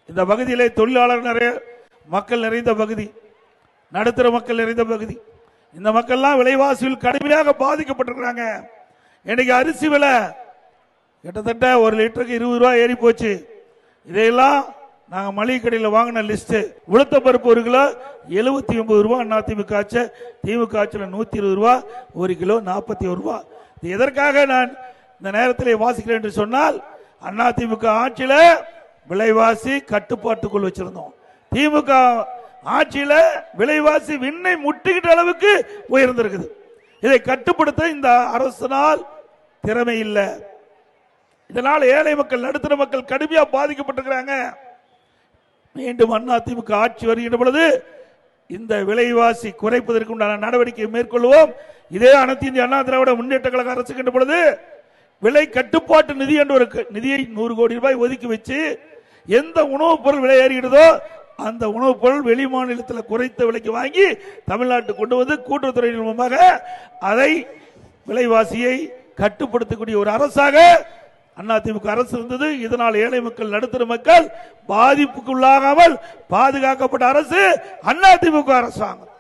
இந்த பகுதியிலே தொழிலாளர் நிறைய மக்கள் நிறைந்த பகுதி, நடுத்தர மக்கள் நிறைந்த பகுதி. இந்த மக்கள்லாம் விலைவாசியில் கடுமையாக பாதிக்கப்பட்டிருக்கிறாங்க. இன்னைக்கு அரிசி விலை கிட்டத்தட்ட 1 லிட்டருக்கு 20 ரூபாய் ஏறி போச்சு. இதையெல்லாம் நாங்கள் மளிகை கடையில் வாங்கின லிஸ்ட். உளுத்த பருப்பு 1 கிலோ 79 ரூபா, அதிமுக ஆட்சி, திமுக ஆட்சியில் 120 ரூபா, 1 கிலோ 41 ரூபா. இது எதற்காக நான் இந்த நேரத்தில் வாசிக்கிறேன் என்று சொன்னால், அதிமுக ஆட்சியில் விலைவாசி கட்டுப்பாட்டுக்குள் வச்சிருந்தோம். திமுக ஆட்சியில விலைவாசி விண்ணை முட்டுகிட்ட அளவுக்கு உயர்ந்திருக்குது. இதை கட்டுப்படுத்த இந்த அரசினால் திறமை இல்லை. இதனால் ஏழை மக்கள், நடுத்தர மக்கள் கடுமையா பாதிக்கப்பட்டிருக்கிறாங்க. மீண்டும் அதிமுக ஆட்சி வருகின்ற பொழுது இந்த விலைவாசி குறைப்பதற்கு உண்டான நடவடிக்கை மேற்கொள்வோம். இதே அனைத்து இந்திய அண்ணா திராவிட முன்னேற்ற கழக அரசுகின்ற பொழுது விலை கட்டுப்பாட்டு நிதி என்ற ஒரு நிதியை 100 கோடி ரூபாய் ஒதுக்கி வச்சு, எந்த உணவுப் பொருள் விலை ஏறுகிறதோ அந்த உணவுப் பொருள் வெளி மாநிலத்தில் குறைத்த விலைக்கு வாங்கி தமிழ்நாட்டுக்கு கொண்டு வந்து கூட்டுறவுத்துறை மூலமாக அதை விலைவாசியை கட்டுப்படுத்தக்கூடிய ஒரு அரசாக அதிமுக அரசு இருந்தது. இதனால் ஏழை மக்கள், நடுத்தர மக்கள் பாதிப்புக்குள்ளாகாமல் பாதுகாக்கப்பட்ட அரசு அதிமுக அரசாங்கம்.